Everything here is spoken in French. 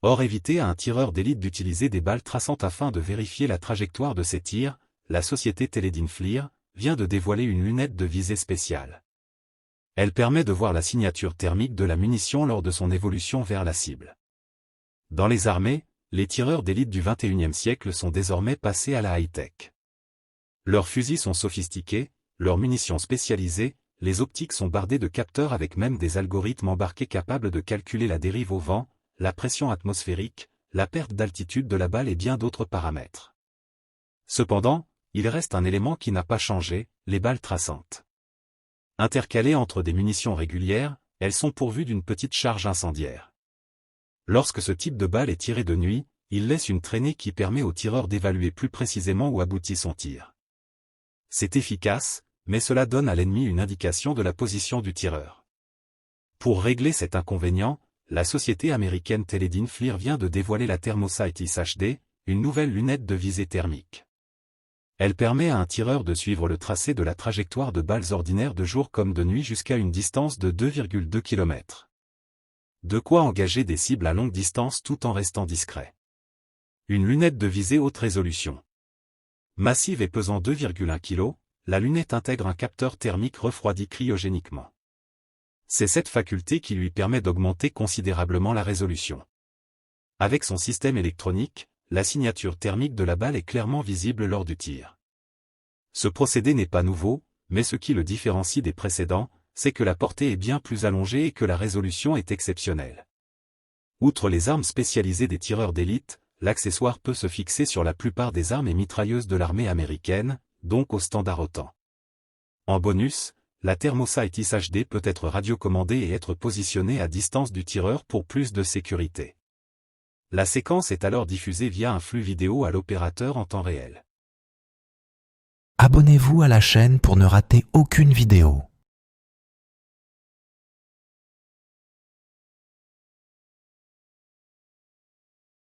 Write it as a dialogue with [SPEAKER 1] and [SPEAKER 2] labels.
[SPEAKER 1] Or éviter à un tireur d'élite d'utiliser des balles traçantes afin de vérifier la trajectoire de ses tirs, la société Teledyne FLIR vient de dévoiler une lunette de visée spéciale. Elle permet de voir la signature thermique de la munition lors de son évolution vers la cible. Dans les armées, les tireurs d'élite du XXIe siècle sont désormais passés à la high-tech. Leurs fusils sont sophistiqués, leurs munitions spécialisées, les optiques sont bardées de capteurs avec même des algorithmes embarqués capables de calculer la dérive au vent, la pression atmosphérique, la perte d'altitude de la balle et bien d'autres paramètres. Cependant, il reste un élément qui n'a pas changé, les balles traçantes. Intercalées entre des munitions régulières, elles sont pourvues d'une petite charge incendiaire. Lorsque ce type de balle est tiré de nuit, il laisse une traînée qui permet au tireur d'évaluer plus précisément où aboutit son tir. C'est efficace, mais cela donne à l'ennemi une indication de la position du tireur. Pour régler cet inconvénient, la société américaine Teledyne FLIR vient de dévoiler la Thermosight IS-HD, une nouvelle lunette de visée thermique. Elle permet à un tireur de suivre le tracé de la trajectoire de balles ordinaires de jour comme de nuit jusqu'à une distance de 2,2 km. De quoi engager des cibles à longue distance tout en restant discret. Une lunette de visée haute résolution. Massive et pesant 2,1 kg, la lunette intègre un capteur thermique refroidi cryogéniquement. C'est cette faculté qui lui permet d'augmenter considérablement la résolution. Avec son système électronique, la signature thermique de la balle est clairement visible lors du tir. Ce procédé n'est pas nouveau, mais ce qui le différencie des précédents, c'est que la portée est bien plus allongée et que la résolution est exceptionnelle. Outre les armes spécialisées des tireurs d'élite, l'accessoire peut se fixer sur la plupart des armes et mitrailleuses de l'armée américaine, donc au standard OTAN. En bonus, la Thermosight IS-HD peut être radiocommandée et être positionnée à distance du tireur pour plus de sécurité. La séquence est alors diffusée via un flux vidéo à l'opérateur en temps réel.
[SPEAKER 2] Abonnez-vous à la chaîne pour ne rater aucune vidéo.